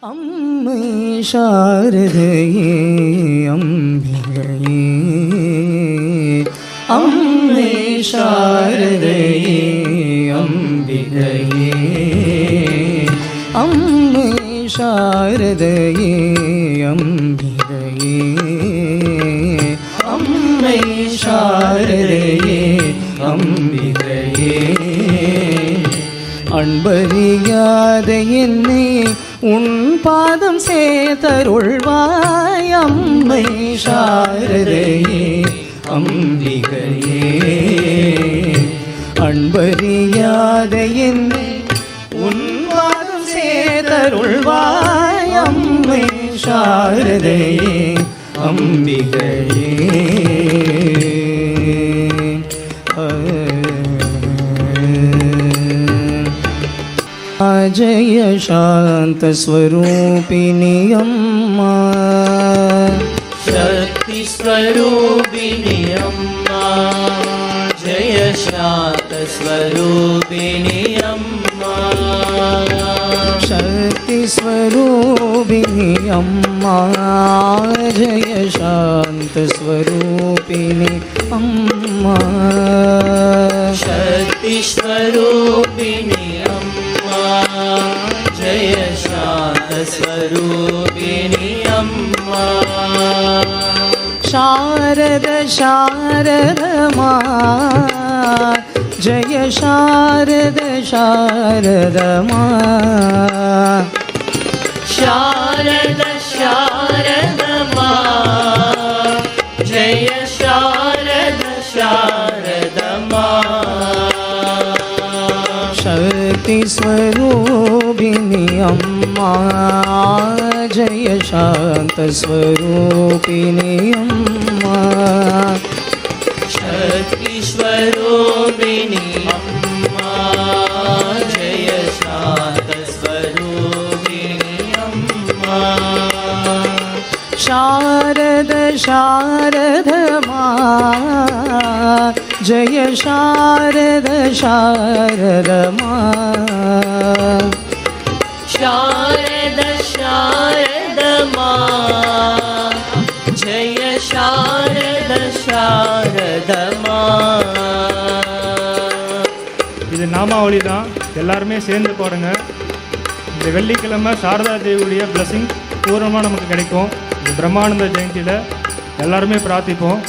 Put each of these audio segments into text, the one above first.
அம்மை சாரதையே அம்பிகையே, அம்மை சாரதையே அம்பிகையே, அம்மை சாரதையே அம்பிகையே, அம்மை சாரதையே அம்பிகையே. அன்பறியாத என்னை உன் பாதம் சேர்த்தருள்வாய் அம்மை சாரதையே அம்பிகையே. அன்பறியாத என்னை உன் பாதம் சேர்த்தருள்வாய் அம்மை சாரதையே அம்பிகையே. जय शांत स्वरूपिणी अम्मा, शक्ति स्वरूपिणी अम्मा, जय शांत स्वरूपिणी अम्मा, शक्ति स्वरूपिणी अम्मा, जय शांत स्वरूपिणी अम्मा, शक्ति स्वरूपिणी जय शांत स्वरूपिणी अम्मा, शारद शारद माँ, जय शारद शारद माँ, शारद शारद माँ, जय शारद शारद माँ, शक्ति स्वरूपिणी अम्मा, जय शांत स्वरूपिणी अम्मा, शक्ति स्वरूपिणी अम्मा, जय शांत स्वरूपिणी अम्मा, शारद शारद माँ, जय शारद शारद माँ, शारद शारद माँ, जय शारद शारद माँ. இது நாமாவளி தான், எல்லாருமே சேர்ந்து பாடுங்க. இந்த வெள்ளிக்கிழமை சாரதா தேவியுடைய பிளஸிங் பூர்ணமாக நமக்கு கிடைக்கும். இந்த பிரம்மானந்த ஜெயந்தியில் எல்லாருமே பிரார்த்திப்போம்.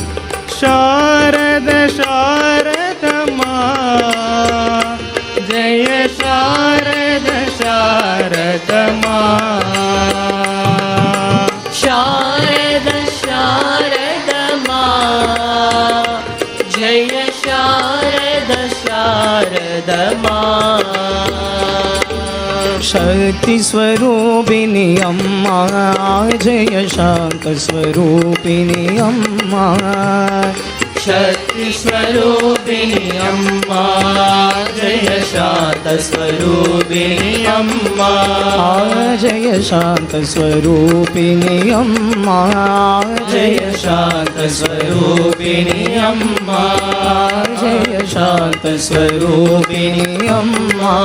शारद शारद माँ, जय शारद शारद माँ, शारद शारद माँ, जय शारद शारद माँ. शक्ति स्वरूपिणी अम्मा, जय शांत स्वरूपिणी अम्मा, शक्ति स्वरूपिणी अम्मा, जय शांत स्वरूपिणी अम्मा, जय शांत स्वरूपिणी अम्मा, जय शांत स्वरूपिणी अम्मा, जय शांत स्वरूपिणी अम्मा,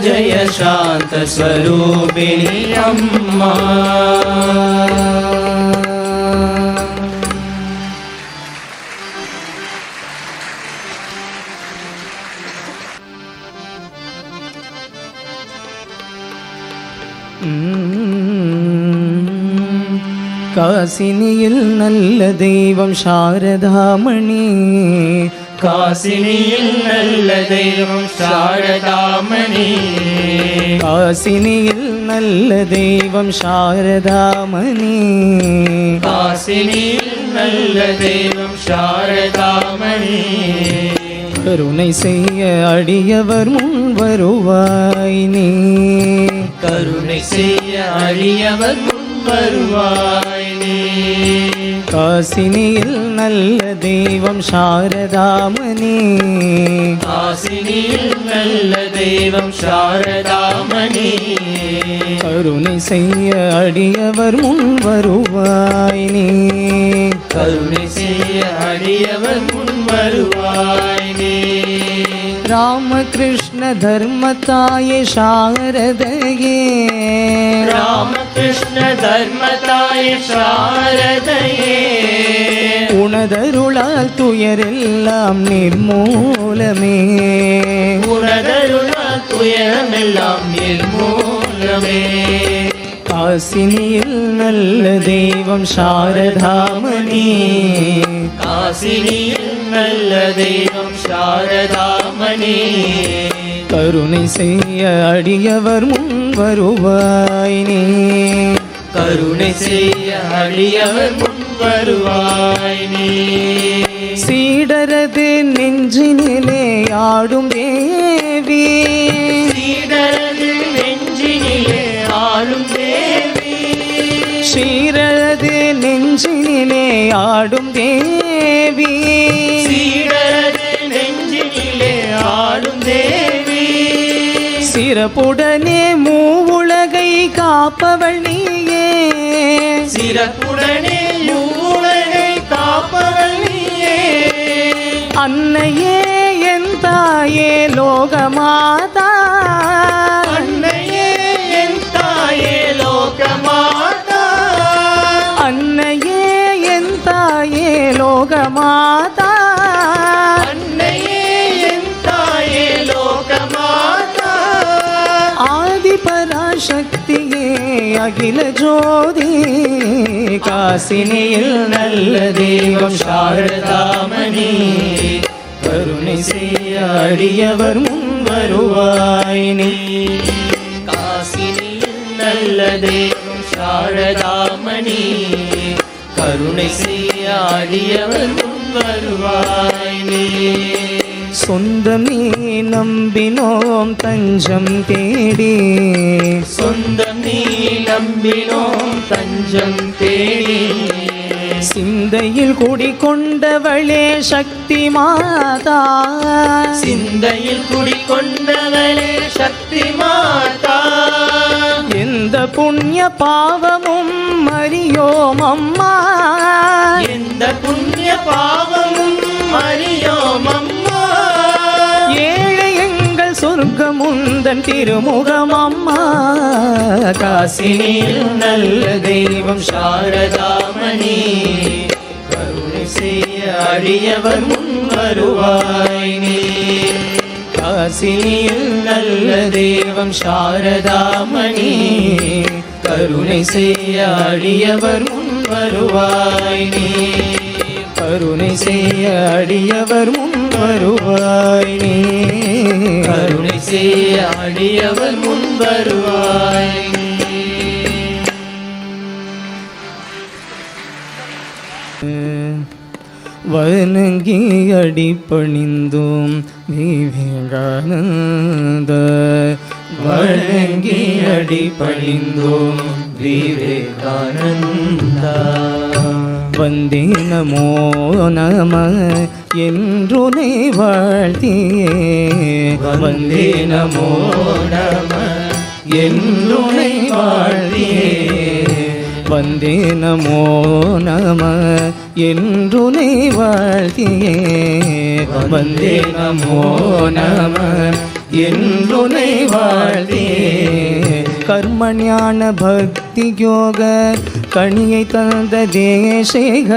जय शांत स्वरूपिणी अम्मा. காசினியில் நல்ல தெய்வம் சாரதாமணி, காசினியில் நல்ல தெய்வம் சாரதாமணி, காசினியில் நல்ல தெய்வம் சாரதாமணி, காசினியில் நல்ல தெய்வம் சாரதாமணி, கருணை செய்ய அடியவர் முன் வருவாய் நீ, கருணை செய்ய அடியவர் முன் வருவாய் நீ, காசினியில் நல்ல தெய்வம் சாரதாமணி, காசினியில் நல்ல தெய்வம் சாரதாமணி, கருணை செய்ய அடியவர் முன் வருவாய் நீ, கருணை செய்ய அடியவர் முன் வருவாய் நீ. ராமகிருஷ்ண தர்மத்தாயே சாரதையே, ராம கிருஷ்ண தர்மதாய சாரதையே உனதருளால் துயரெல்லாம் நிர்மூலமே உனதருளால் துயரமெல்லாம் நிர்மூலமே காசினியில் நல்ல தெய்வம் சாரதாமணி காசினியில் நல்ல தெய்வம் சாரதாமணி கருணை செய்ய அடியவர் முன் வருவாய் நீ கருணை செய்ய அடியவர் முன் வருவாய் நீ சீடரது நெஞ்சினிலே ஆடும் தேவி சீடரது நெஞ்சினிலே ஆளும் தேவி சீரது நெஞ்சினிலே ஆடும் தேவி சீடரது நெஞ்சினிலே ஆளும் தேவி சிறப்புடனே மூவுலகை காப்பவள் நீயே சிறப்புடனே உலகை காப்பவள் நீயே அன்னையே என் தாயே லோகமாதா அன்னையே என் தாயே லோகமாதா அன்னையே என் தாயே லோகமாதா அன்னையே என் தாயே லோகமாதா ஆதி பராசக்தியே அகில ஜோதி காசினியில் நல்ல தெய்வம் சாரதாமணி கருணை செய்ய அடியவர் முன் வருவாய் நீ காசினியில் நல்ல தெய்வம் சாரதாமணி கருணை செய்ய அடியவர் முன் வருவாய் நீ சொந்தம் நீ நம்பினோம் தஞ்சம் தேடி சொந்தம் நீ நம்பினோம் தஞ்சம் தேடி சிந்தையில் குடிகொண்டவளே சக்தி மாதா சிந்தையில் குடிகொண்டவளே சக்தி மாதா எந்த புண்ணிய பாவமும் அறியோம் அம்மா எந்த புண்ணிய பாவமும் அறியோம் அம்மா ஏழை எங்கள் சொர்க்கம் உந்தன் திருமுகம் அம்மா காசினியில் நல்ல தெய்வம் சாரதாமணி கருணை செய்ய அடியவர் முன் வருவாய் நீ காசினியில் நல்ல தெய்வம் சாரதாமணி கருணை செய்ய அடியவர் முன் வருவாய் நீ கருணை செய்ய அடியவர் முன் வருவாய் நீ கருணை செய்ய அடியவர் முன் வருவாய் நீ. வணங்கி அடிபணிந்தோம் விவேகானந்த வணங்கி அடிபணிந்தோம் விவேகானந்தா வந்தே நமோ நம என்றுனை வாழ்த்தியே வந்தே நமோ நம என்றுனை வாழ்த்தியே வந்தே நமோ நம என்றுனை வாழ்த்தியே வந்தே நமோ நம என்றுனை வாழ்த்தியே கர்மஞான பக்தி யோக கணியை தந்த தேசிக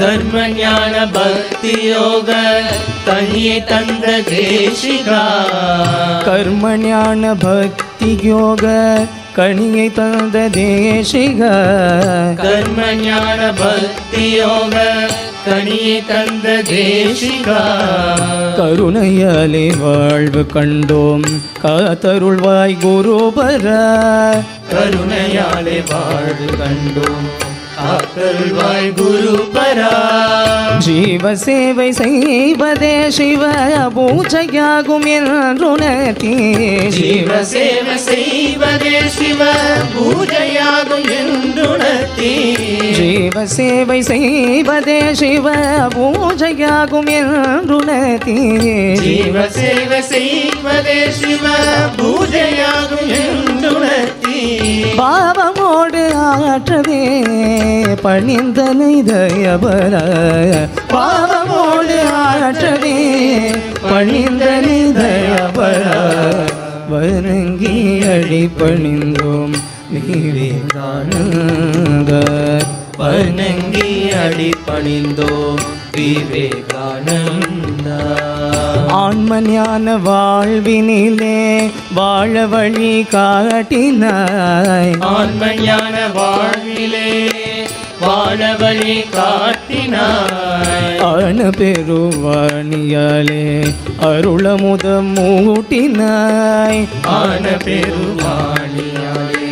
கர்ம ஞான பக்தி யோக கனியை தந்த தேசிகா கர்மஞான பக்தி யோக கணியை தந்த தேசிக கர்ம ஞான பக்தி யோக கனியை தந்த தேசிகா கருணையாலே வாழ்வு கண்டோம் காத்தருள்வாய் குருபர கருணையாலே வாழ்வு கண்டோம் காத்தருள்வாய் குரு பரா ஜீவ சேவை செய்வதே சிவ பூஜையாகும் என்றுணர்த்தி ஜீவ சேவை செய்வதே சிவ பூஜையாகும் என்றுணர்த்தி ஜீவ சேவை செய்வதே சிவ பூஜையாகும் என்றுணர்த்தி ஜீவ சேவை செய்வதே சிவ பூஜையாகும் என்றுணர்த்தி பாவமோடு ஆற்றவே பணிந்தனை தயபர பாவமோடு ஆற்றவே பணிந்தனை தயபர வணங்கி அடி பணிந்தோம் விவேகானந்த வணங்கி அடி பணிந்தோம் விவேகானந்தா. ஆன்ம ஞான வாழ்வினிலே வாழ வழி காட்டினாய். ஆன்ம ஞான வாழ்விலே வாழ வழி காட்டினாய். ஆன பெருவாணியாலே அருளமுதம் மூட்டினாய். ஆன பெருவாணியாலே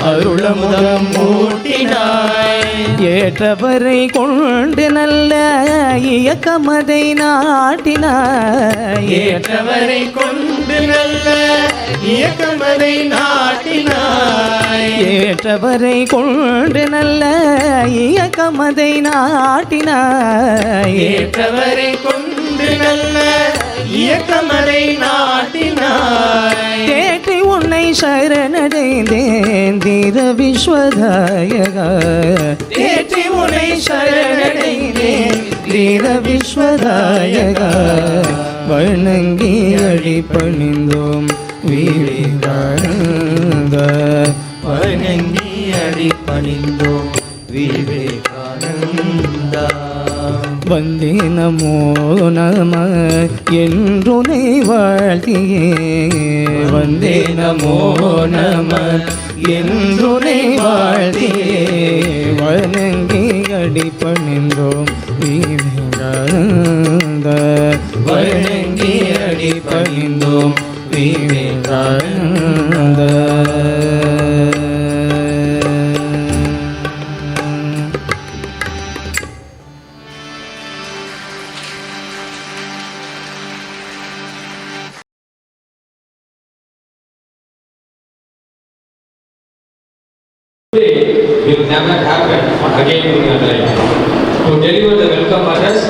அருளமுதம் மூட்டினாய். ஏற்றவரை கொண்டு நல்ல இயக்கமதை நாட்டினாய். ஏற்றவரை கொண்டு நல்ல இயக்கமதை நாட்டினாய். ஏற்றவரை கொண்டு நல்ல இயக்கமதை நாட்டினாய். ஏற்றவரை கொண்டு நல்ல இயக்கமதை நாட்டினாய். தேற்றி உன்னை சரணடைந்தேன் தீர விஸ்வதாயகா. தேற்றி உன்னை சரணடைந்தேன் தீர விஸ்வதாயகா. வணங்கி அடி பணிந்தோம் விவேகானந்த. வணங்கி அடி பணிந்தோம் விவேகானந்தா. வந்தே நமோ நம என்றுனை வாழ்த்தியே. வந்தே நமோ நம என்றுனை வாழ்த்தியே. வணங்கி அடி பணிந்தோம் விவேகானந்த. வணங்கி அடி பணிந்தோம் Vivekananda. will never happen again in your life. To deliver the welcome address,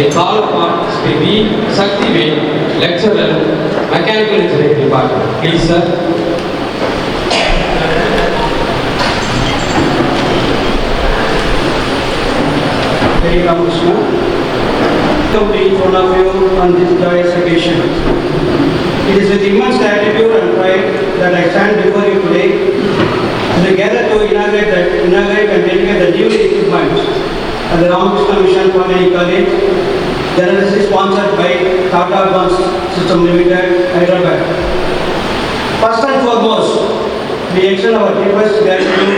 I call upon Sri V. Saktivel, lecturer, Mechanical Engineering Department. Please, sir. Very Ramakrishna. Welcome to each one of you on this joyous occasion. It is with immense gratitude and pride that I stand before you today together to inaugurate and dedicate the new equipment at the Ramakrishna Mission Polytechnic College, generously sponsored by Tata Advanced System Limited, Hyderabad. First and foremost, we extend our deepest gratitude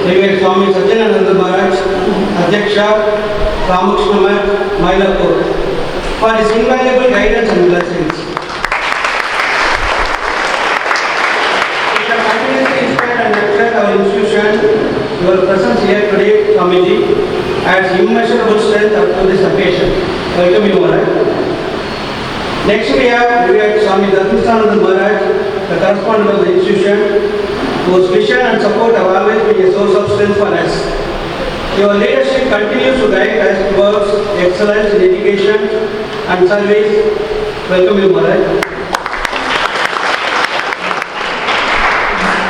to Swami Satyananda Maharaj, Adhyaksha, Ramakrishna Math, Mylapore, for his invaluable guidance and blessings. Our institution, your presence here today, Swamiji, adds immeasurable strength up to this occasion. Welcome you, Maharaj. Next we have Swami Dharmistananda Maharaj, the correspondent of the institution, whose vision and support have always been a source of strength for us. Your leadership continues to guide us towards excellence in education and service. Welcome you, Maharaj.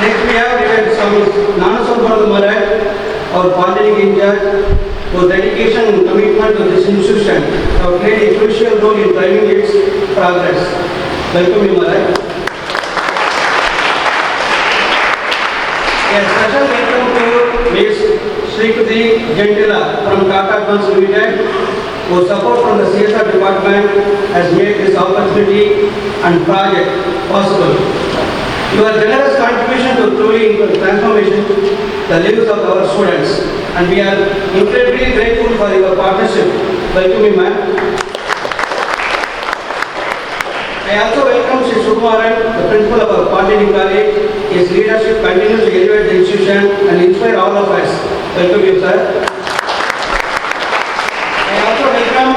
Next we have Swami Gnanasampada Maharaj, our Polytechnic in charge, whose dedication and commitment to this institution have played a crucial role in driving its progress. Welcome you, Maharaj. A special welcome to Ms. Srikuti Gentila from Tata Advanced Limited, whose support from the CSR department has made this opportunity and project possible. Your generous contribution to truly transformation the lives of our students, and we are incredibly grateful for your partnership. Welcome you, ma'am. I also welcome Sri Sukumaran, the principal of our Polytechnic College. His leadership continues to elevate the institution and inspire all of us. Welcome you, sir. I also welcome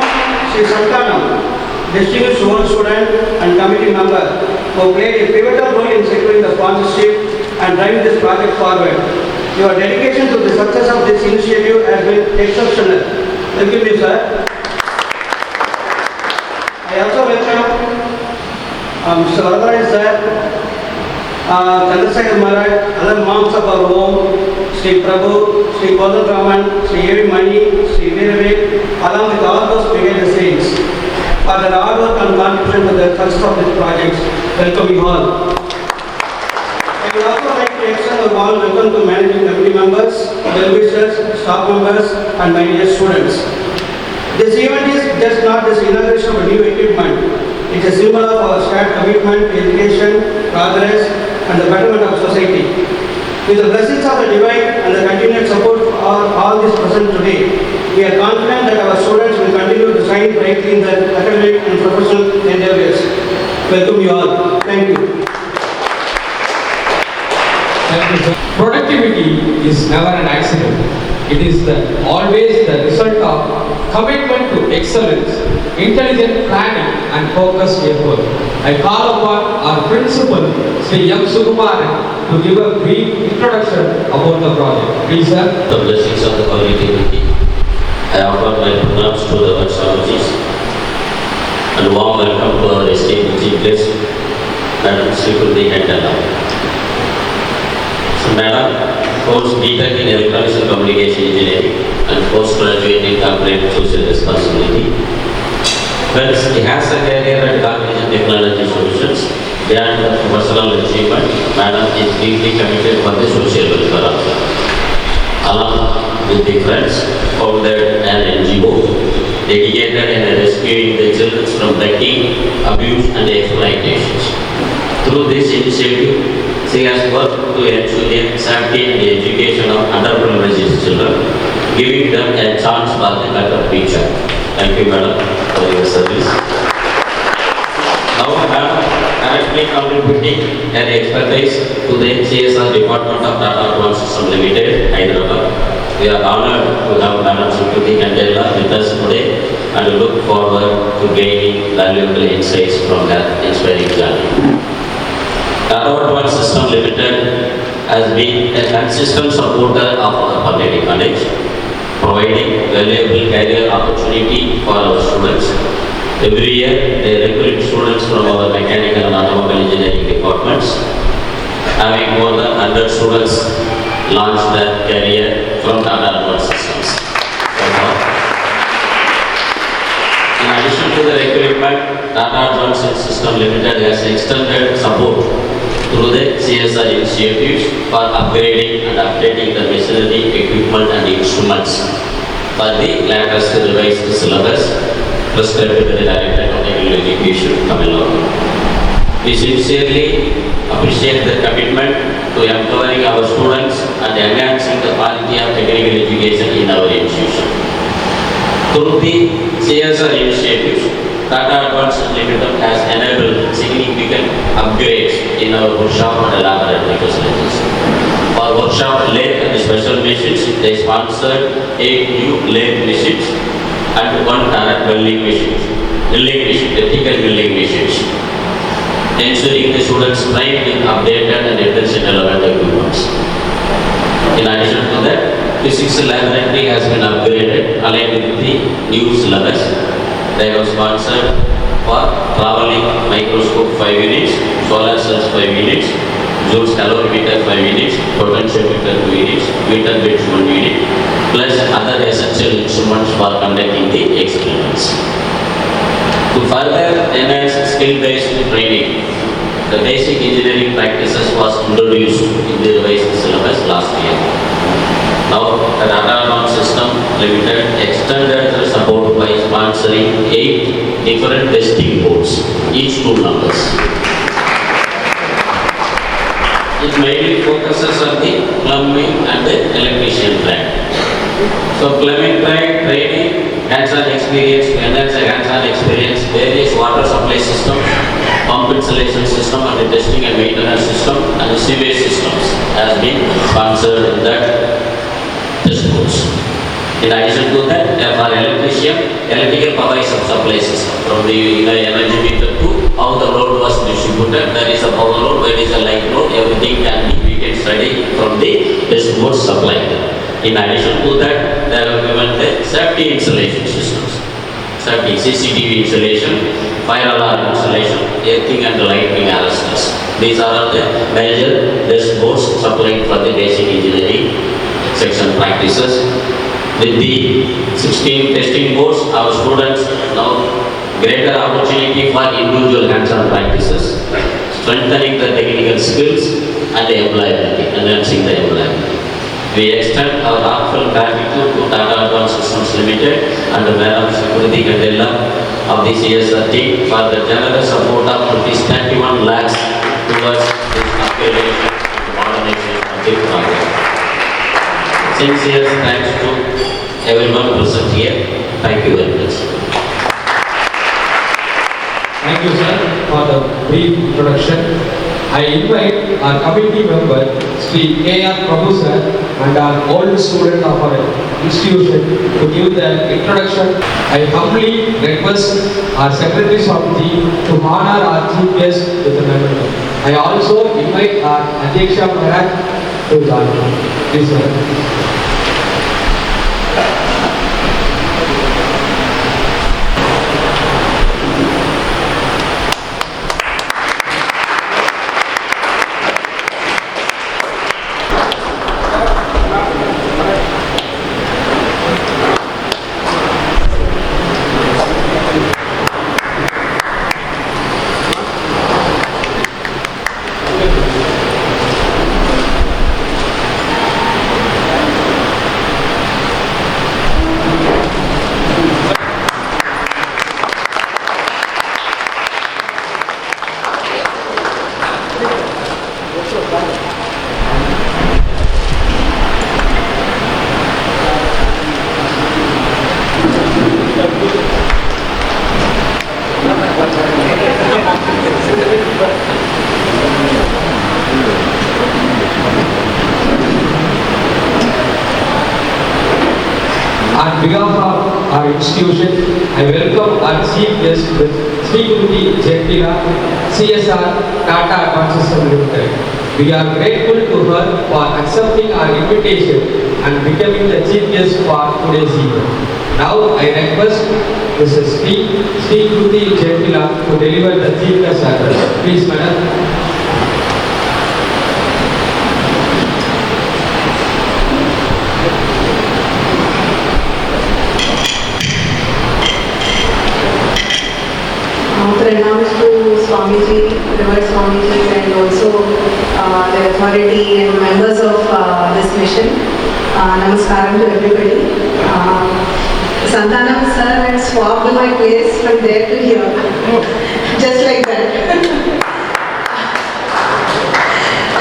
Sri Santanam, distinguished world student and committee member, who played a pivotal role in securing the sponsorship and driving this project forward. Your dedication to the success of this initiative has been exceptional. Thank you, sir. I also welcome Mr. Varadarajan sir, Chandrasekhar Maharaj, other monks of our home, Sri Prabhu, Sri Kodandraman, Sri Evi Mani, Sri Veeravel, along with all those brigade saints, for their hard work and contribution to the success of this project. Welcome you all. I would also like to extend a warm welcome to managing committee members, well-wishers, staff members, and my dear students. This event is just not the inauguration of a new equipment. It is a symbol of our shared commitment to education, progress, and the betterment of society. With the blessings of the divine and the continued support of all this present today, we are confident that our students will continue to shine brightly in their academic and professional endeavors. Welcome you all. Thank you. Productivity is never an accident. It is always the result of commitment to excellence, intelligent planning and focused effort. I call upon our principal, Sri M. Sukumaran, to give a brief introduction about the project. Please, sir. The blessings of the Holy Trinity. I offer my pronouns to the Varshavichis and warm welcome to our esteemed chief guest, Madam Srikulti Hendala. So, Madam holds B.Tech in Electronics and Communication Engineering and postgraduate in Corporate Social Responsibility. Friends, he has a career at Cognition Technology Solutions. Beyond the personal achievement, Madam is deeply committed for the social welfare also. Along with the friends, founded an NGO dedicated in rescuing the children from begging, abuse and exploitations. Through this initiative, she has worked to ensure the safety and the education of underprivileged children, giving them a chance for the better future. Thank you, Madam, for your service. Now, Madam currently contributing her expertise to the CSR Department of Tata Advanced System Limited, Hyderabad. We are honored to have Madam Srikulti Hendala with us today and look forward to gaining valuable insights from her inspiring journey. Tata Advanced System Limited has been a consistent supporter of our polytechnic college, providing valuable career opportunity for our students. Every year, they recruit students from our mechanical and automobile engineering departments. Having more than 100 students launch their career from Tata Advanced Systems. In addition to the recruitment, Tata Advanced System Limited has extended support through the CSR initiatives for upgrading and updating the machinery, equipment and instruments for the latest revised syllabus prescribed by the Director of Technical Education, Tamil Nadu. We sincerely appreciate the commitment to empowering our students and enhancing the quality of technical education in our institution. Through the CSR initiatives, Tata Advanced Limited has enabled significant upgrades in our workshop and laboratory facilities. For workshop lathe and special machines, they sponsored 8 new lathe machines and 1 direct welding machine, vertical welding machines, ensuring the students trained with updated and efficient relevant equipment. In addition to that, physics laboratory has been upgraded aligned with the new syllabus. They have sponsored for traveling microscope 5 units, solar cells 5 units, Joule's calorimeter 5 units, potentiometer 2 units, meter bits 1 unit, plus other essential instruments for conducting the experiments. To further enhance skill-based training, the basic engineering practices was introduced in the revised syllabus last year. Now, the Tata Advanced System Limited extended the support by sponsoring 8 different testing boards, each 2 numbers. It mainly focuses on the plumbing and the electrician track. So, plumbing track training, hands-on experience, to enhance the hands-on experience, various water supply systems, pump installation system and the testing and maintenance system and the sewage systems has been sponsored in that test course. In addition to that, for electrician, electrical power supply system from the energy meter to how the load was distributed. There is a power load, there is a light load, everything we can study from the test course supplied. In addition to that, they have given the safety installation systems. Safety, CCTV installation, fire alarm installation, earthing and lighting arresters. These are all the major test boards supplied for the basic engineering section practices. With the 16 testing boards, our students now greater opportunity for individual hands-on practices, strengthening the technical skills, and employability, enhancing the employability. We extend our heartfelt gratitude to Tata Advanced Systems Limited and Madam Kruti Kandela of the CSR team for the generous support of rupees 31 lakhs towards this upgradation and modernization of the project. Sincere thanks to everyone present here. Thank you very much. Thank you, sir, for the brief introduction. I invite our committee member, Sri K.R. Prabhu sir, and our old student of our institution to give the introduction. I humbly request our secretaries of the to honor our chief guest with a memorial. I also invite our Adhyaksha Maharaj to join. Please, sir. On behalf of our institution, I welcome our chief guest with Sri Kruti Kandela, CSR Tata Advanced Systems Limited. We are grateful to her for accepting our invitation and becoming the chief guest for today's event. Now I request Mrs. Sri Kruti Kandela to deliver the chief guest address. Please, madam. Pranams to Swamiji, Reverend Swamiji, and also the authority and members of this mission. Namaskaram to everybody. Santanam sir had swapped my place from there to here, just like that.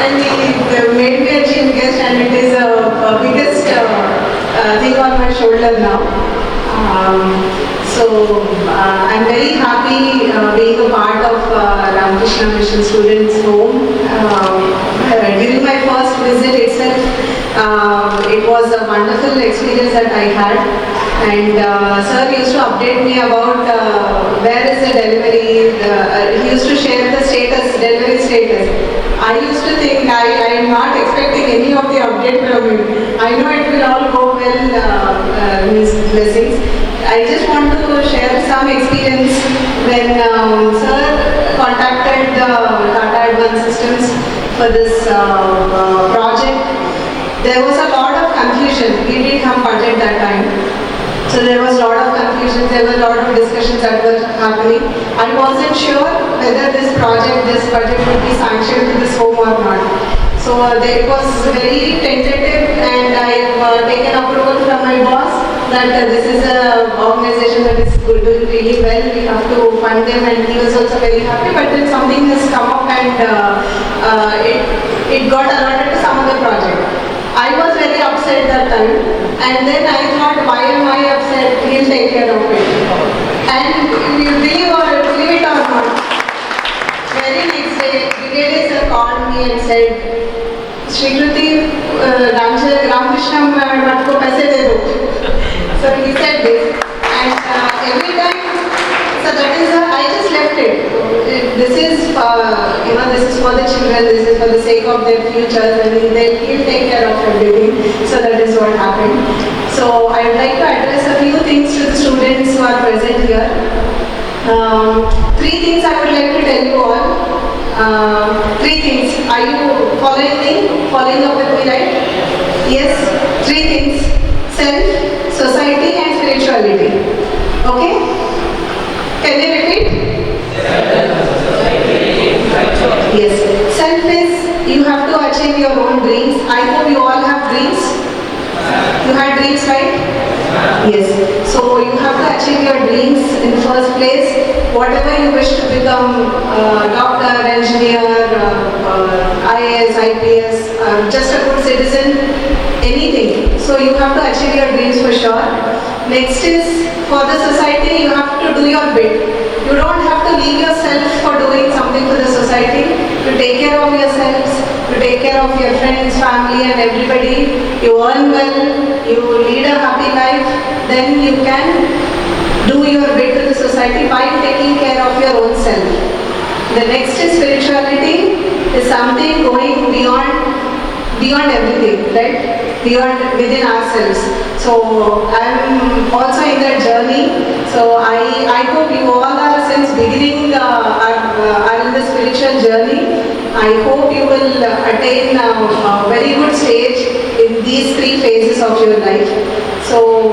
And he made me a chief guest, and it is a biggest thing on my shoulder now. So I'm very happy being a part of Ramakrishna Mission Students' Home. During my first visit itself, it was a wonderful experience that I had. And sir used to update me about where is the delivery. He used to share the status, delivery status. I used to think I am not expecting any of the update from him. I know it will all go well, his blessings. I just want to share some experience when sir contacted Tata Advanced Systems for this project. There was a lot of confusion. We didn't have budget that time. So there was a lot of confusion, there were a lot of discussions that were happening. I wasn't sure whether this budget would be sanctioned to this home or not. So it was very tentative, and I've taken approval from my boss that this is an organization that is doing really well. We have to fund them, and he was also very happy. But then something has come up, and it got allotted to some other project. I was very upset that time, and then I thought, why am I upset? He'll take care of it. And you believe it or not, very next day, Brigadier sir called me and said, Sri Kruti, Ramakrishna Math ko paise de do. So he said this, and every time, so that is, I just left it. This is, this is for the children, this is for the sake of their future, and he'll take care of everything. So that is what happened. So I would like to address a few things to the students who are present here. 3 things I would like to tell you all. 3 things. Are you following me? Following up with me, right? Yes. 3 things. Self, society, and spirituality. Okay? Can you repeat? Yes. Self is you have to achieve your own dreams. I hope you all have dreams. You had dreams, right? Yes. So you have to achieve your dreams in the first place. Whatever you wish to become, doctor, engineer, IAS, IPS, just a good citizen, anything. So you have to achieve your dreams for sure. Next is, for the society, you have to do your bit. You don't have to leave yourself for doing something for the society. You take care of yourselves, you take care of your friends, family and everybody. You earn well, you lead a happy life, then you can do your bit to the society by taking care of your own self. The next is spirituality, is something going beyond everything, right? Beyond within ourselves. So I'm also in that journey. So I hope you all are since beginning are in the spiritual journey. I hope you will attain a very good stage in these 3 phases of your life. So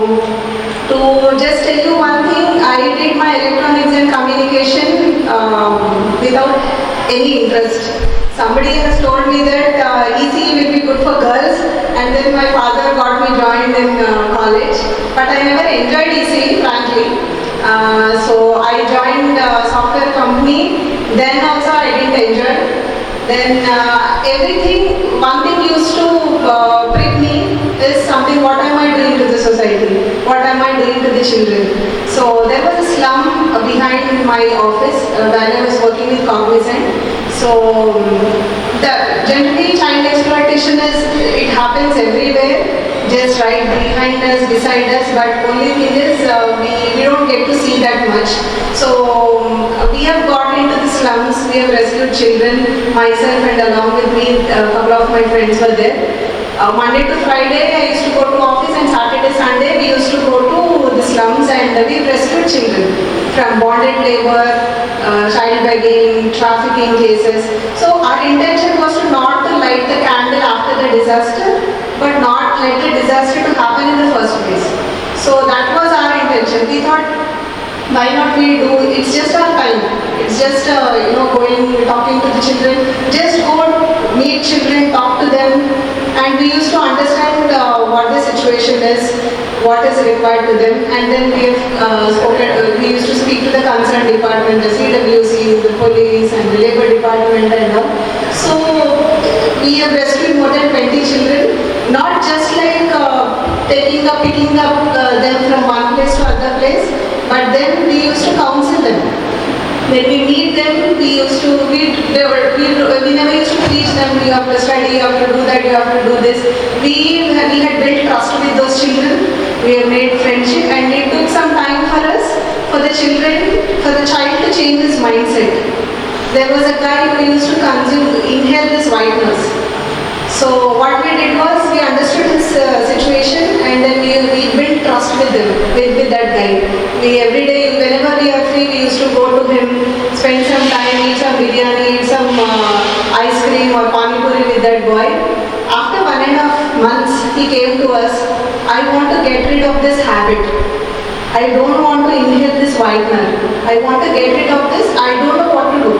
to just tell you one thing, I did my electronics and communication without any interest. Somebody has told me that ECE will be good for girls, and then my father got me joined in college. But I never enjoyed ECE, frankly. So I joined a software company. Then also I didn't enjoy. Then everything, one thing used to prick me is something, what am I doing to the society? What am I doing to the children? So there was a slum behind my office when I was working with Cognizant. So generally child exploitation it happens everywhere, just right behind us, beside us, but only thing is we don't get to see that much. So we have got into the slums, we have rescued children, myself and along with me a couple of my friends were there. Monday to Friday I used to go to office, and Saturday, Sunday we used to go to the slums, and we rescued children from bonded labor, child begging, trafficking cases. So our intention was to not to light the candle after the disaster, but not let the disaster to happen in the first place. So that was our intention. We thought, why not we do, it's just our time. It's just, going, talking to the children. Just go meet children, talk to them. And we used to understand what the situation is, what is required to them. And then we have we used to speak to the concerned department, the CWC, the police and the labor department and all. So we have rescued more than 20 children. Not just like picking up them from one place to other place, but then we used to counsel them. When we meet them, we never used to teach them, you have to study, you have to do that, you have to do this. We had built trust with those children. We have made friendship, and it took some time for us, for the child to change his mindset. There was a guy who used to inhale this whiteness. So what we did was, we understood his situation, and then we built trust with him, with that guy. Every day, whenever we are free, we used to go to him, spend some time, eat some biryani, eat some ice cream or pani puri with that boy. After 1.5 months, he came to us, I want to get rid of this habit. I don't want to inhale this whitener. I want to get rid of this, I don't know what to do.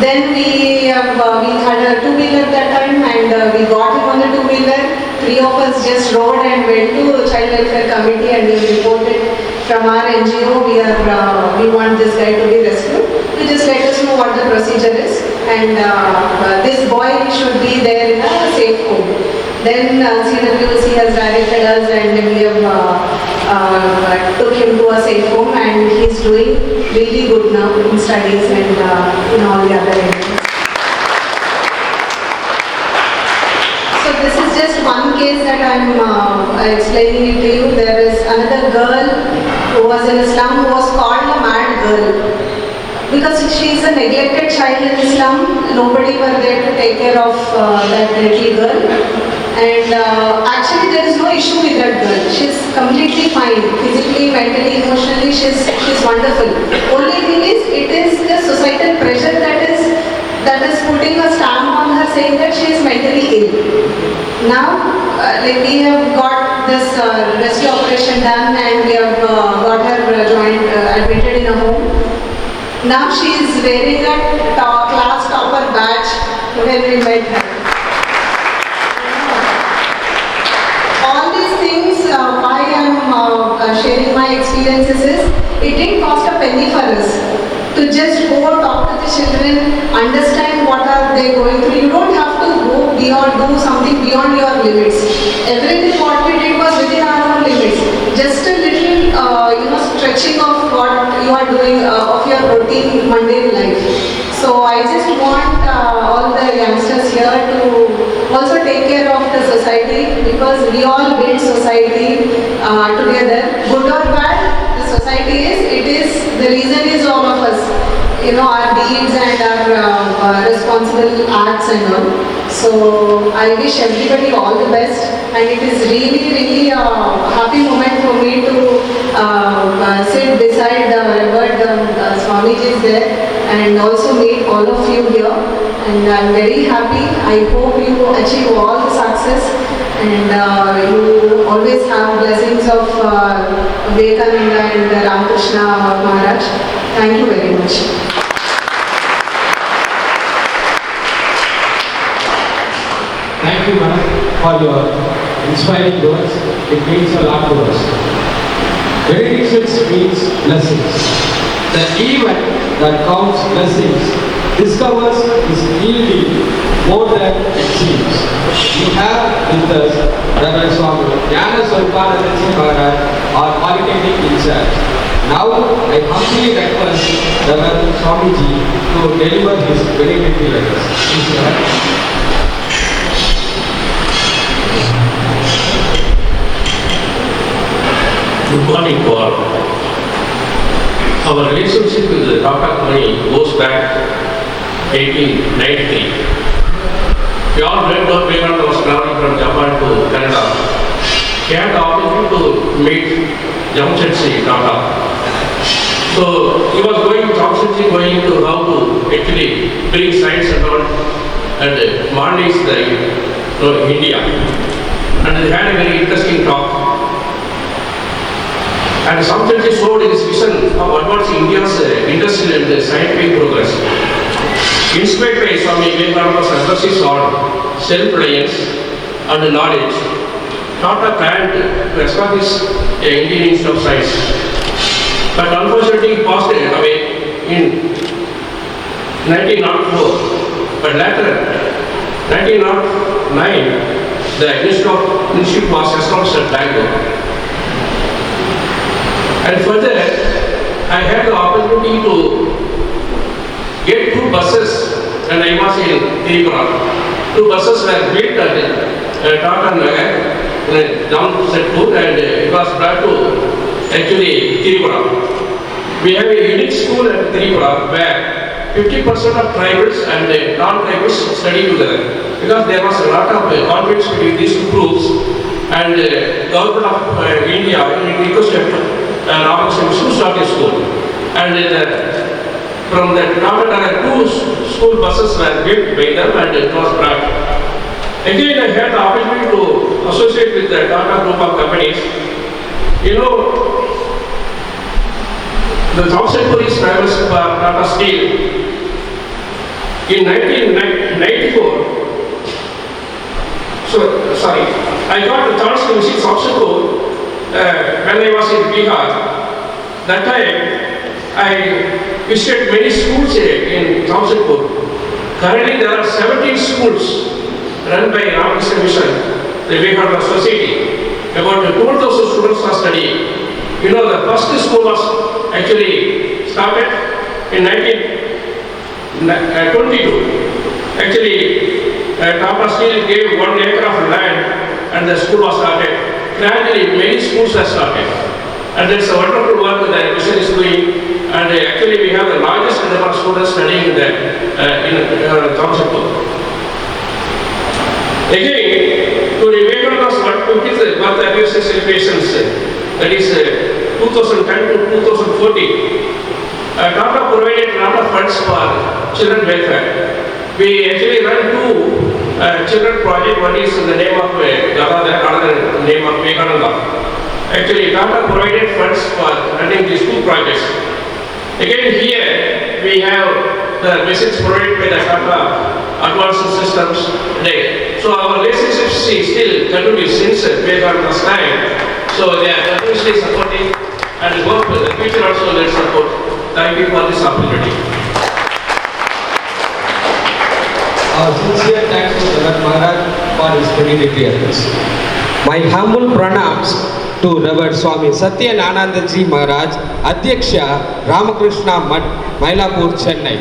Then we had a two-wheeler that time, and we got him on the two-wheeler. 3 of us just rode and went to Child Welfare Committee, and we reported from our NGO, we want this guy to be rescued. You just let us know what the procedure is, and this boy should be there in a safe home. Then CWC has directed us, and we have took him to a safe home, and he's doing really good now in studies and in all the other areas. So this is just one case that I'm explaining it to you. There is another girl who was in a slum who was called a mad girl. Because she is a neglected child in the slum, nobody were there to take care of that little girl. And actually there is no issue with that girl. She's completely fine, physically, mentally, emotionally, she's wonderful. Only thing is, it is the societal pressure that is putting a stamp on her, saying that she is mentally ill. Now, we have got this rescue operation done, and we have got her admitted in a home. Now she is wearing a class topper badge when we met her. All these things, why I am sharing my experiences is, it didn't cost a penny for us to just go talk to the children, understand what are they going through. You don't have to go beyond, do something beyond your limits. Everything what we did was within our own limits. Just a little, stretching of what you are doing, of your routine, mundane life. So I just want all the youngsters here to also take care of the society, because we all build society together. Good or bad, the society the reason is all of us. Our deeds and our responsible acts and all. So I wish everybody all the best, and it is really a happy moment for me to sit beside the Revered Swamiji is there, and also meet all of you here. And I am very happy. I hope you achieve all the success, and you always have blessings of Vivekananda and Ramakrishna Maharaj. Thank you very much. Thank you, madam, for your inspiring words. It means a lot to us. Benedictions means blessings. The event that counts blessings discovers is yielding more than it seems. We have with us Reverend Swami Jnana Swarupananda Maharaj, our Polytechnic in charge. Now I humbly request Reverend Swamiji to deliver his benedictory letters. Please, good morning to all. Our relationship with the Tata Company goes back 1893. We all read about Vivekananda was traveling from Japan to Canada. He had the opportunity to meet Jamsetji Tata. So he was going to Jamsetji, going to how to actually bring science and all and modernize India. And they had a very interesting talk. And Jamsetji showed his vision of advancing India's industrial and scientific progress. Inspired by Swami Vivekananda's emphasis on self-reliance and knowledge, Tata planned to establish an Indian Institute of Science. But unfortunately, he passed away in 1904. But later, 1909, the institute was established at Bangalore. And further, I had the opportunity to get 2 buses when I was in Tripura. 2 buses were built at Tata Nagar in Jamsetpur, and it was brought to actually Tripura. We have a unique school at Tripura where 50% of tribals and non-tribals study together, because there was a lot of conflicts between these 2 groups, and government of India requested Ramakrishna Mission started school, and from the Tata 2 school buses were built by them, and it was brought. Again, I had the opportunity to associate with the Tata group of companies. The Jamsetpur is famous for Tata Steel. In 1994, I got the chance to visit Jamsetpur when I was in Bihar. That time, I visited many schools in Jamsetpur. Currently, there are 17 schools run by Ramakrishna Mission, the Vivekananda Society. About 2,000 students are studying. The first school was actually started in 1922. Actually, Tata Steel gave 1 acre of land and the school was started. Gradually, many schools are started. And there is a wonderful work that the mission is doing. And actually, we have the largest number of students studying in Jamsetpur. Again, to Vivekananda's 150th birth anniversary celebrations, that is 2010 to 2014, Tata provided a lot of funds for children welfare. We actually run 2 children projects. One is in the name of Gadadhar, another in the name of Vivekananda. Actually, Tata provided funds for running these 2 projects. Again, here we have the message provided by the Tata advanced systems today. So our relationships still continues since Vivekananda's time. So they are continuously supporting and hope in the future also let's support. Thank you for this opportunity. Our sincere thanks to Reverend Maharaj for his benedict address. My humble pranams to Reverend Swami Satyananandaji Maharaj, Adhyaksha Ramakrishna Math, Mylapore, Chennai.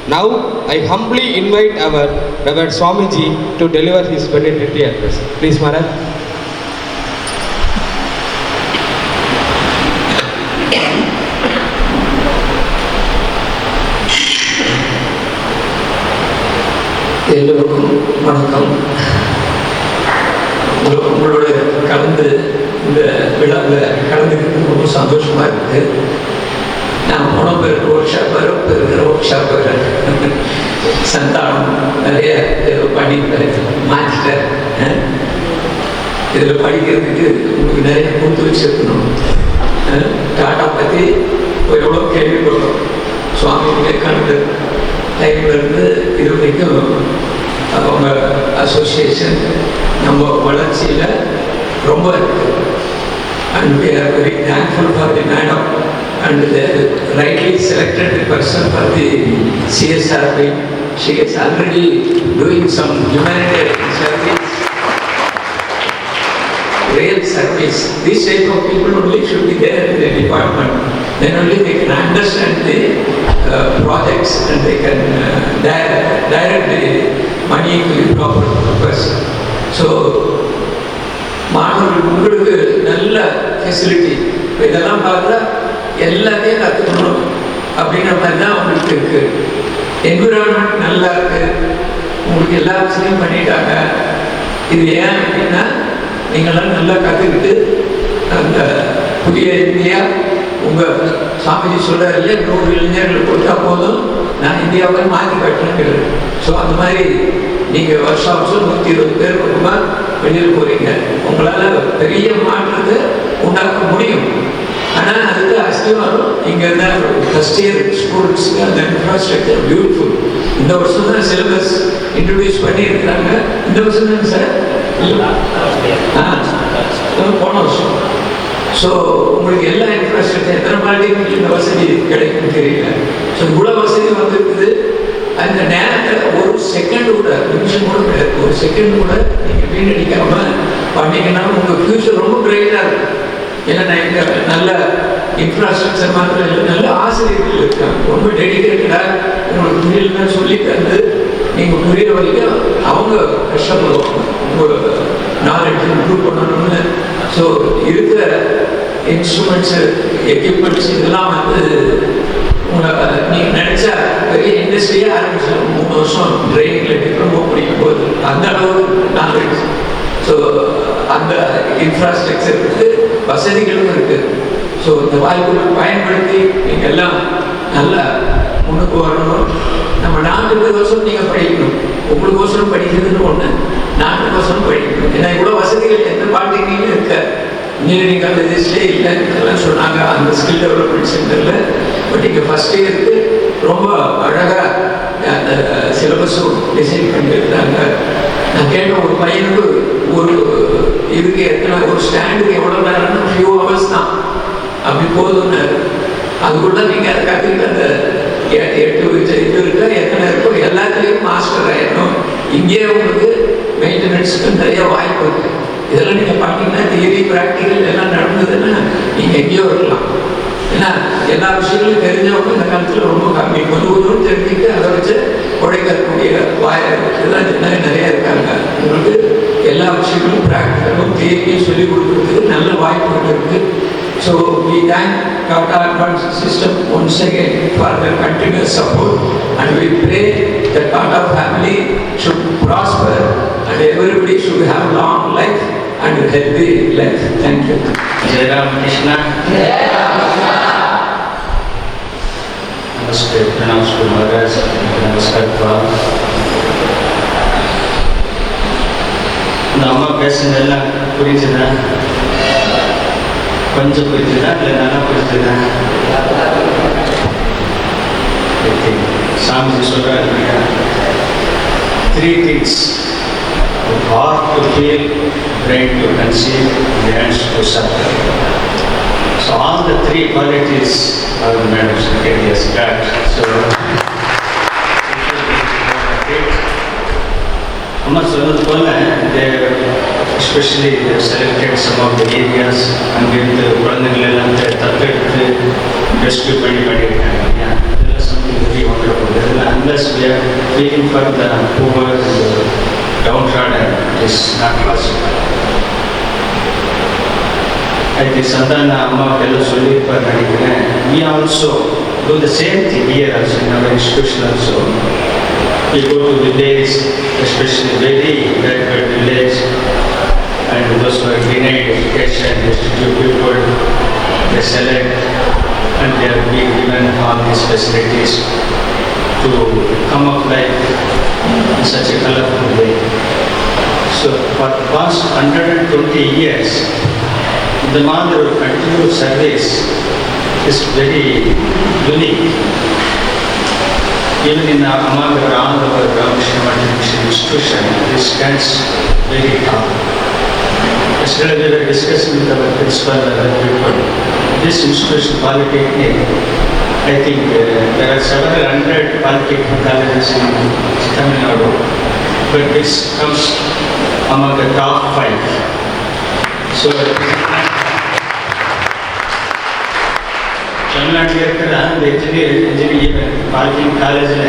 Now I humbly invite our Reverend Swamiji to deliver his benedict address. Please, Maharaj. எல்லோருக்கும் வணக்கம். உங்களோட கலந்து இந்த விழாவில் கலந்துக்கிறது ரொம்ப சந்தோஷமாக இருக்குது. நான் போன பிறகு ஒர்க் ஷாப் இருக்கிற ஒர்க் ஷாப் சந்தானம் நிறைய பண்ணி மாற்றிட்டேன். இதில் படிக்கிறதுக்கு உங்களுக்கு நிறைய கொடுத்து வச்சிருக்கணும். டாட்டா பற்றி எவ்வளோ கேள்விப்படுறோம். சுவாமி விவேகானந்தர் டைம்லேருந்து இது வரைக்கும் அவங்க அசோசியேஷன் நம்ம வளர்ச்சியில் ரொம்ப இருக்குது. And we are very thankful for the madam and the rightly selected person for the CSR wing. She is already doing some humanitarian service, real service. These type of people only should be there in the department. Then only they can understand the projects and they can direct the money to the proper purpose. So, மாணவர்கள் உங்களுக்கு நல்ல facility இதெல்லாம் பார்த்தா எல்லாத்தையும் கற்றுக்கணும் அப்படிங்கிற மாதிரி தான் உங்களுக்கு இருக்கு. என்விரான்மெண்ட் நல்லா இருக்கு, உங்களுக்கு எல்லா விஷயத்தையும் பண்ணிட்டாங்க. இது ஏன் அப்படின்னா நீங்களாம் நல்லா கற்றுக்கிட்டு அந்த புதிய இந்தியா உங்கள் சாமிஜி சொல்கிறார் இல்லையா, 100 இளைஞர்கள் கொடுத்தா போதும் நான் இந்தியாவை மாற்றி கட்டுறேங்கிறது. ஸோ அந்த மாதிரி நீங்கள் வருஷம் 120 பேர் பக்கமாக வெளியில் போகிறீங்க. உங்களால் பெரிய மாற்றத்தை உண்டாக்க முடியும். ஆனால் அதுக்கு அஸ்திவாரம் இங்கே இருந்தால் ஃபஸ்ட் இயர் ஸ்டூடெண்ட்ஸுக்கு அந்த இன்ஃப்ராஸ்ட்ரக்சர் பியூட்டிஃபுல். இந்த வருஷம் தான் சிலபஸ் இன்ட்ரடியூஸ் பண்ணியிருக்கிறாங்க. இந்த வருஷம் தானே சார்? போன வருஷம். ஸோ உங்களுக்கு எல்லா இன்ஃப்ராஸ்ட்ரக்சர் எத்தனை மாட்டிக்கு இந்த வசதி கிடைக்குன்னு தெரியல. ஸோ இவ்வளோ வசதி வந்துருக்குது. அந்த நேரத்தில் ஒரு செகண்ட் கூட, நிமிஷம் கூட கிடையாது, ஒரு செகண்ட் கூட நீங்கள் வீணடிக்காமல் பண்ணிங்கன்னா உங்கள் ஃபியூச்சர் ரொம்ப பிரைட்டாக இருக்கும். ஏன்னா இங்கே நல்ல இன்ஃப்ராஸ்ட்ரக்சர் மாத்திரம் இல்லை, நல்ல ஆசிரியர்கள் இருக்காங்க. ரொம்ப டெடிக்கேட்டடாக உங்களுக்கு புரியலன்னு சொல்லி தந்து நீங்கள் புரிய வரைக்கும் அவங்க கஷ்டப்படுவாங்க உங்கள் நாலேஜ் இம்ப்ரூவ் பண்ணணும்னு. ஸோ இருக்கிற இன்ஸ்ட்ருமெண்ட்ஸு எக்யூப்மெண்ட்ஸ் இதெல்லாம் வந்து உங்களை நீங்கள் நினச்சா பெரிய இண்டஸ்ட்ரியாக ஆரம்பிச்சிடும். 3 வருஷம் ட்ரைனிங்கில் டிப்ளமோ படிக்கும் போது அந்த அளவு நாலேஜ். ஸோ அந்த இன்ஃப்ராஸ்ட்ரக்சர் இருக்குது, வசதிகளும் இருக்குது. ஸோ இந்த வாய்ப்புகளை பயன்படுத்தி நீங்கள் எல்லாம் நல்லா முன்னுக்கு வரணும். நம்ம நாட்டுக்கோசரம் நீங்கள் படிக்கணும். உங்களுக்கோசரம் படிக்கிறதுன்னு ஒன்று, நாட்டுக்கோசரம் படிக்கணும். ஏன்னா இவ்வளோ வசதிகள் எந்த பாலிடெக்னிக்கும் இருக்காது. இன்ஜினியரிங் காலேஜஸ்லேயே இல்லைன்னு சொன்னாங்க அந்த ஸ்கில் டெவலப்மெண்ட் சென்டரில். பட் இங்கே ஃபஸ்ட் இயருக்கு ரொம்ப அழகாக அந்த சிலபஸும் டிசைன் பண்ணியிருக்கிறாங்க. நான் கேட்டேன், ஒரு பையனுக்கு ஒரு இதுக்கு எத்தனை, ஒரு ஸ்டாண்டுக்கு எவ்வளோ நேரம்னு ஃபியூ ஹவர்ஸ் தான் அப்படி போதும்னு. அதுக்குள்ள நீங்கள் அதை கற்றுக்கிட்டு அந்த 8 இது இருக்கா எத்தனை இருக்கோ எல்லாத்துலேயும் மாஸ்டர் ஆகிடணும். இங்கே உங்களுக்கு மெயின்டெனன்ஸுக்கு நிறைய வாய்ப்பு இருக்குது. இதெல்லாம் நீங்கள் பார்த்தீங்கன்னா தியரி ப்ராக்டிக்கல் எல்லாம் நடந்ததுன்னா நீங்கள் எங்கேயோ இருக்கலாம். ஏன்னா எல்லா விஷயங்களும் தெரிஞ்சவங்க இந்த காலத்தில் ரொம்ப கம்மி. கொஞ்சம் தெரிஞ்சுக்கிட்டு அதை வச்சு உழைக்கக்கூடிய இதெல்லாம் நிறைய இருக்காங்க. உங்களுக்கு எல்லா விஷயங்களும் ப்ராக்டிக்கலும் தியரியும் சொல்லிக் கொடுக்குறதுக்கு நல்ல வாய்ப்புகள் இருக்குது. So we thank Tata Advanced System once again for their continuous support, and we pray that Tata family should prosper and everybody should have long life and healthy life. Thank you. Jai Ram Krishna. Namaste. Pranam to Maharaj. Namaskar Pa. இந்த அம்மா பேசுனதெல்லாம் புரிஞ்சுதா? கொஞ்சம் புரிஞ்சுதா இல்லை நல்லா புரிஞ்சுதா? Okay. Swamiji சொல்கிறாரு இல்லையா, three things: heart to feel, brain to conceive, and hands to suffer. So all the three qualities our Madam Secretary has got. So Amma சொன்னது போல especially they have selected some of the areas அங்கிருந்து குழந்தைகள் எல்லாம் தத்தெடுத்து rescue பண்ணியிருக்காங்க. இதெல்லாம் something very wonderful. Unless we are feeling for the poor and the downtrodden, it is not possible. I think Santana Amma Bello சொல்லியிருப்பார் நினைக்கிறேன். We also do the same thing here also in our institution also. We go to village, especially very backward village, and those who are denied education, destitute people, they select and they are being given all these facilities to come up life in such a colorful way. So for the past 120 years, the mother of continuous service is very unique. Even in among the Ramakrishna Mission institution, this stands very tall. Yesterday we were discussing with our principal people. This institution, Polytechnic, I think there are several hundred Polytechnic colleges in Tamil Nadu, but this comes among the top 5. So தமிழ்நாட்டில் இருக்கிற அந்த engineering polytechnic காலேஜில்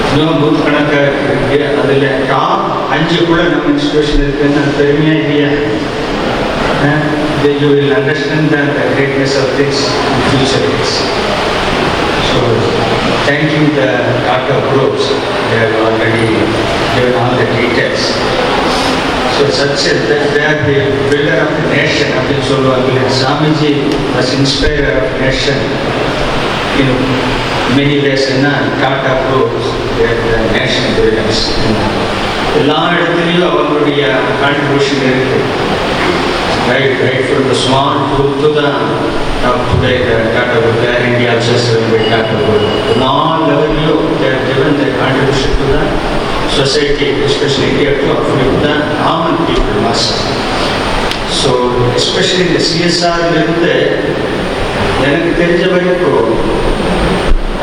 இன்னும் நூற்றுக்கணக்காக இருக்குது. அதில் top 5 நம்ம institution இருக்குதுன்னு அது பெருமையாக இல்லையா? You will understand the greatness of this in future days. So thanking the Tata groups, they have already given all the details. So such that they are the builder of the nation. அப்படின்னு சொல்லுவாங்க. Swamiji was inspirer of nation in many ways. என்ன Tata groups, they are the nation builders. எல்லா இடத்துலையும் அவங்களுடைய contribution இருக்கு. Right from the small to the top today, the Tata Group, Air India also celebrate Tata Group. In all levels, they have given their contribution to the society, especially India, to uplift the common people masses. So, especially the CSR இருந்து எனக்கு தெரிஞ்ச வரைக்கும்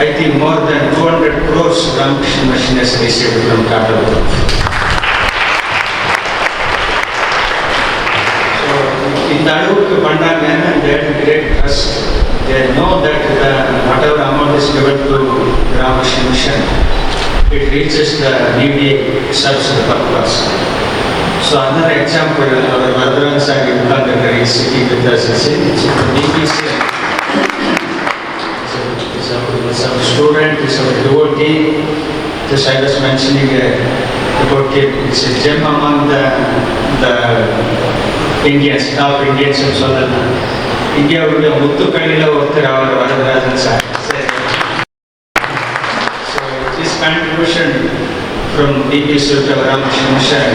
I think more than 200 crores Ramakrishna Mission has received from Tata Group. இந்த அளவுக்கு பண்ணாங்கன்னா they have great trust. They know that whatever amount is given to Ramakrishna Mission, it reaches the needy, serves the purpose. So another example, our Vardhan Sahib Uttandakar is sitting with us. It's DPC. It's our student, it's our devotee. Just I was mentioning about it. It's a gem among the Indians, top Indians and so on. இந்தியாவுடைய முத்துக்கண்ணில் ஒருத்தர் அவர் Varadarajan sir. So this contribution from DPC to Ramakrishna Mission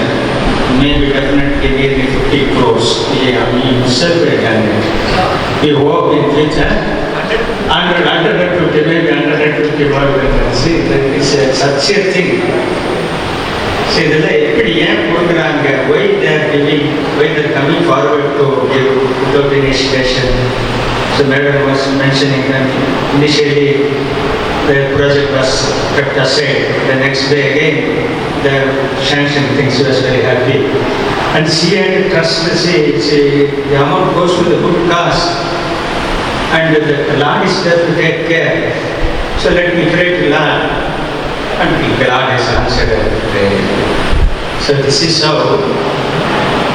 may be definitely nearly 50 crores. He himself has done it. We hope in future 150, maybe 150 more. See, that is such a thing. So இதெல்லாம் எப்படி ஏன் கொடுக்குறாங்க? Why they are giving? Why they are coming forward to give without any hesitation? So Madam was mentioning that initially the project was kept aside. The next day again the sanction things was very happy. And she had trust. The amount goes to the good cause. And the Lord is there to take care. So let me pray to Lord. And the Lord has answered our prayer. So this is how,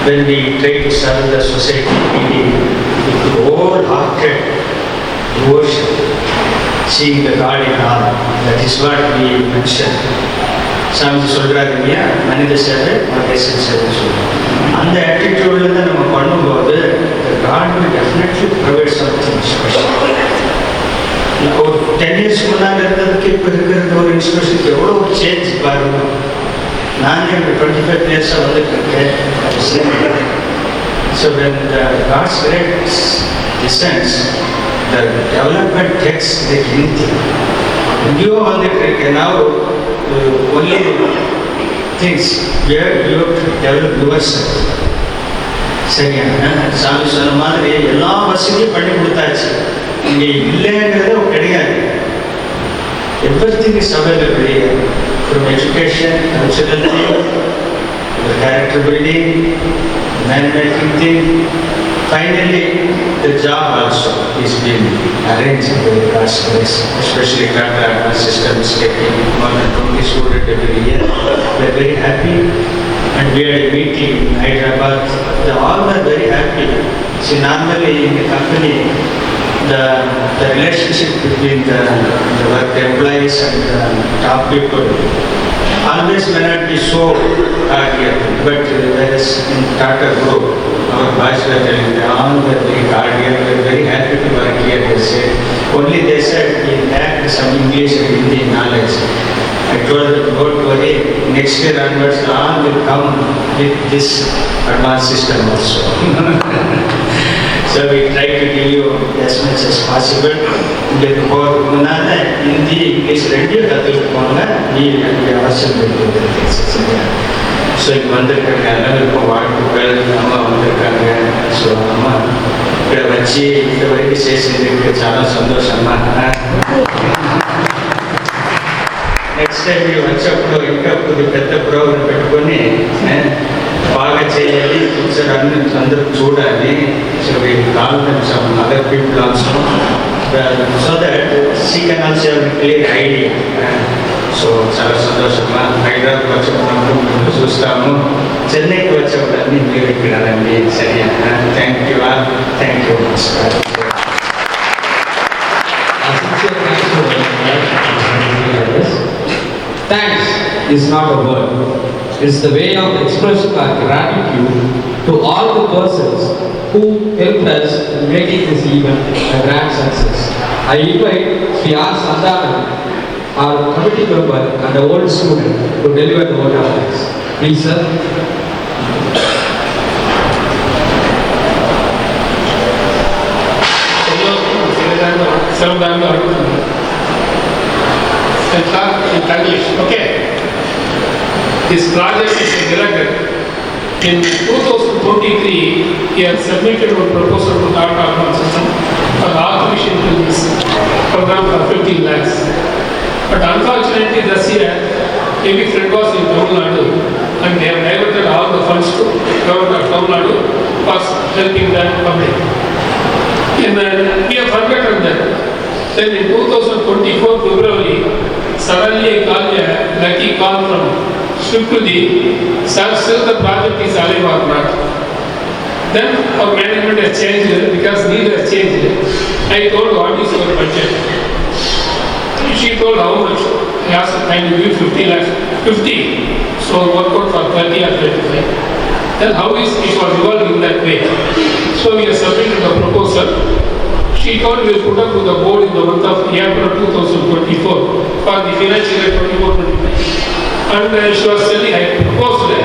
when we try to serve the society with wholehearted devotion, seeing the God in all, that is what we mention. சாமி சொல்கிறாரு இல்லையா, மனித சேவை தேசம் சேவை சொல்லுவோம். அந்த ஆட்டிடியூடில் தான் நம்ம பண்ணும்போது God will definitely provide something special. ஒரு 10 years முன்னாடி இருந்ததுக்கு இப்போ இருக்கிறது ஒரு இன்ஸ்பிரேஷன் எவ்வளோ ஒரு சேஞ்ச் பாருங்க. நானே ஒரு 25 years வந்துட்டு இருக்கேன். So when God's grace descends, the development takes like anything. எங்கேயோ வந்துட்டு இருக்கேன். Now only things where you have to develop yourself. சரியா? சாமி சொன்ன மாதிரி எல்லா வசதியும் பண்ணி கொடுத்தாச்சு, இங்கே இல்லைங்கிறது கிடையாது. Everything is available here, from education, cultural thing, the character building, man-making thing. Finally, the job also is being arranged by the customers, especially Tata Advanced System is taking more than 20 students every year. We are very happy, and we had a meeting in Hyderabad. They all were very happy. See, normally in the company, the relationship between the work employees and the top people always may not be so cordial, but whereas in Tata Group, our boys were telling they all were very cordial, we were very happy to work here. They said, only they said we lacked some English and Hindi knowledge. I told them, don't worry, next year onwards all will come with this advanced system also. So we try to give you as much as possible. உங்களுக்கு போகிறதுக்கு முன்னால் Hindi English ரெண்டையும் கற்றுக்கிட்டு போங்க, நீ அவசியம் இருக்குது. சரியா? ஸோ இங்கே வந்திருக்காங்க எல்லாருக்கும் வாழ்த்துக்கள். அம்மா வந்திருக்காங்க. ஸோ அம்மா ఇక్కడ వచ్చి ఇంతవరకు చేసేందుకు చాలా సంతోషమ్మా. నెక్స్ట్ టైం మీరు వచ్చినప్పుడు ఇంకా కొద్ది పెద్ద ప్రోగ్రాం పెట్టుకొని బాగా చేయాలి, ఫ్యూచర్ అందరూ చూడాలి. So we call them some other people also so that she can also have a clear idea. So చాలా సంతోషంగా హైదరాబాద్ వచ్చినప్పుడు మేము చూస్తాము, చెన్నైకి వచ్చినప్పుడు అన్నీ మీరు ఇక్కడ రండి. సరే, thank you all. Thank you. నమస్కారం. Thanks is not a word. It's the way of expressing our gratitude to all the persons who helped us in making this event a grand success. I invite Sri R. Sandana, our committee member and a old student, to deliver the word of thanks. Please, sir. Okay. This project is a miracle. In 2023, he has submitted a proposal to Tata Advanced System for the automation to this program for 15 lakhs. But unfortunately, this year, heavy flood was in Tamil Nadu, and they have diverted all the funds to government of Tamil Nadu for helping the public. We have forgotten that. Then in 2024 February, suddenly I got a lucky call from Shukudi, sir, still the project is alive or not. Then our management has changed because need has changed. I told what is your budget. She told how much. I asked her, can you give 50 lakhs? 50. So work out for 30 or 35. Then how is it was evolved in that way. So we have submitted the proposal. She told we will put up to the board in the month of April 2024 for the financial year 24-25. And she was telling, I proposed it,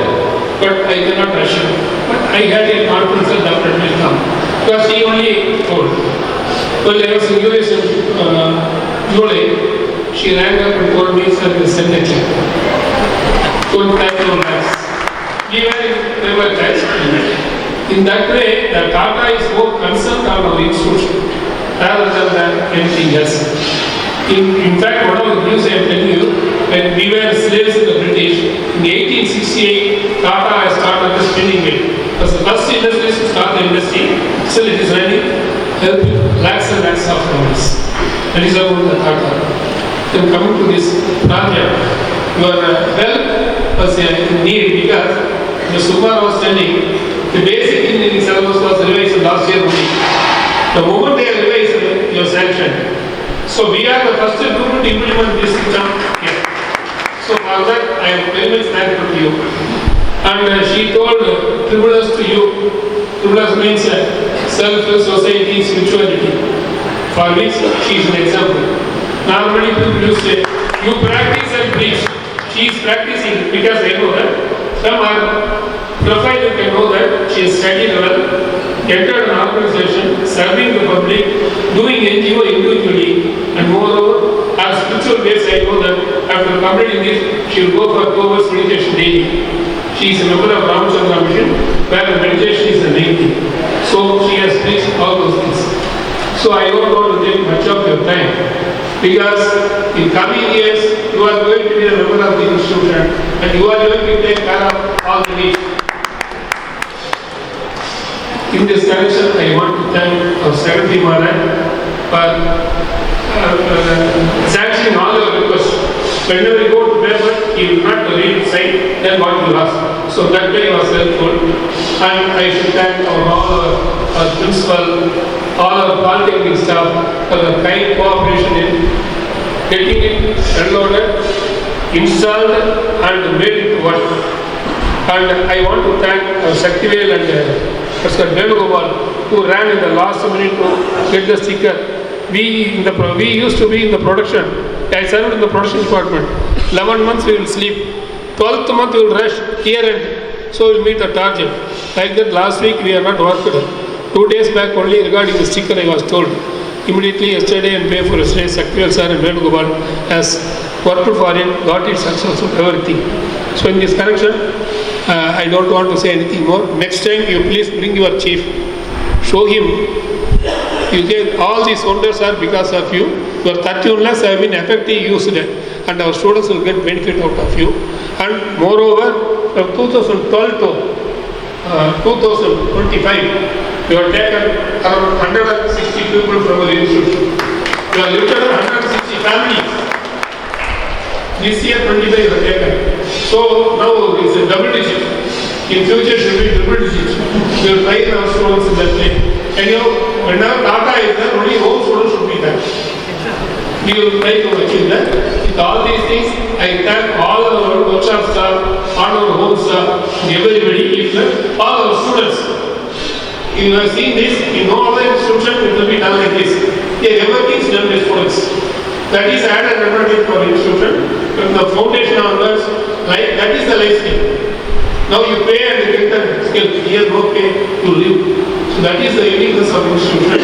but I cannot assure. But I had a confidence that Dr. will come. Because she only told. Well, I was in US in July. She rang up and told me, sir, we send a check. 25 lakhs. We were touched. In that way, the Tata is more concerned on our institution rather than anything else. In fact, one of the news I am telling you, when we were slaves in the British, in 1868, Tata has started the spinning mill. It was the first industry to start the industry. Still it is running, helping lakhs and lakhs of families. That is about the Tata. Then coming to this project, your help was in need because the Sumar was telling the basic engineering syllabus was revised last year only. The moment they are revised, you are sanctioned. So we are the first group to implement this system here. So for that, I am very much thankful to you. And she told tribunals to you. Tribunals means self, society, spirituality, for which she is an example. Normally people used to say, you practice and preach. She is practicing because I know that. Some are profile, you can know that she has studied well, entered an organization, serving the public, doing NGO individually, and moreover, her spiritual base I I know that after completing this, she will go for 2 hours meditation daily. She is a member of Ramachandra Mission, where the meditation is the main thing. So she has fixed all those things. So I don't want to take much of your time, because in coming years you are going to be a member of the institution and you are going to take care of all the needs. In this connection, I want to thank our Secretary Maharaj for sanctioning all our requests. Whenever you go to paper, he will not read side, then what you ask. So that way was helpful. And I should thank all our principal, all our polytechnic staff for the kind cooperation in getting it unloaded, installed and made it work. And I want to thank Shaktivel and Mr. Venugopal, who ran in the last minute to get the sticker. We used to be in the production. I served in the production department. 11 months we will sleep. 12th month we will rush year end. So we will meet the target. Like that last week we are not worked. 2 days back only regarding the sticker I was told. Immediately yesterday and day for yesterday, Shaktivel sir and Venugopal has worked for it, got it successful, everything. So in this connection, I don't want to say anything more. Next time you please bring your chief. Show him. You get all these wonders are because of you. Your 31 lakhs have been effectively used and our students will get benefit out of you. And moreover, from 2012 to 2025, you have taken around 160 people from our institution. You have lifted 160 families. This year 25 you have taken. So now it's a double digit. In future it should be triple digit. We will try our students in that way. And you know, whenever data is there, only home students should be there. We will try to achieve that. With all these things, I thank all our workshop staff, all our home staff, everybody, all our students. You have seen this, in no other institution it will be done like this. Here everything is done by students. That is added advantage for institution. From the foundation onwards, like that is the life skill. Now you pay and you get the skill. Here no pay to live. So that is the uniqueness of institution.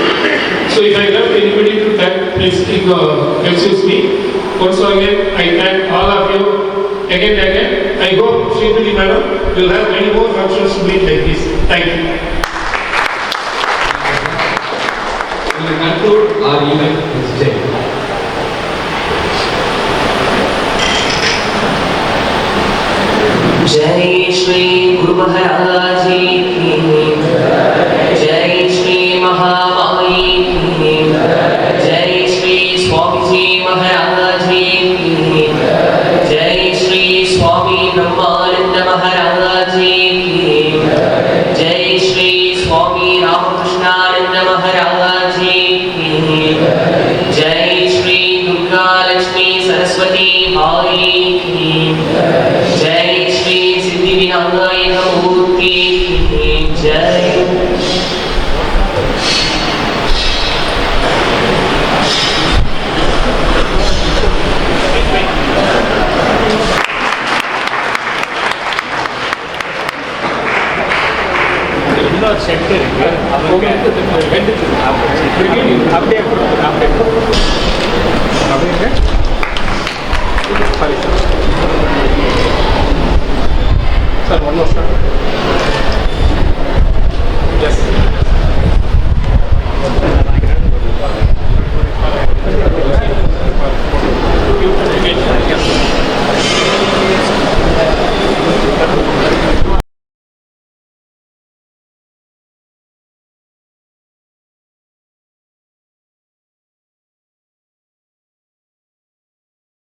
So if I left anybody to thank, please excuse me. Once again, I thank all of you again and again. I hope Srimati Madam will have many more functions to meet like this. Thank you. We will conclude our event this day. जय श्री गुरु महाराज की जय श्री महामाई की जय श्री स्वामी जी महाराज की जय श्री स्वामी ब्रह्मानंद महाराज की जय श्री स्वामी रामकृष्णानंद महाराज की जय श्री दुर्गा लक्ष्मी सरस्वती भाई की जय विनायक मूर्ति की जय। செக்டர் சார் 1 வருஷம்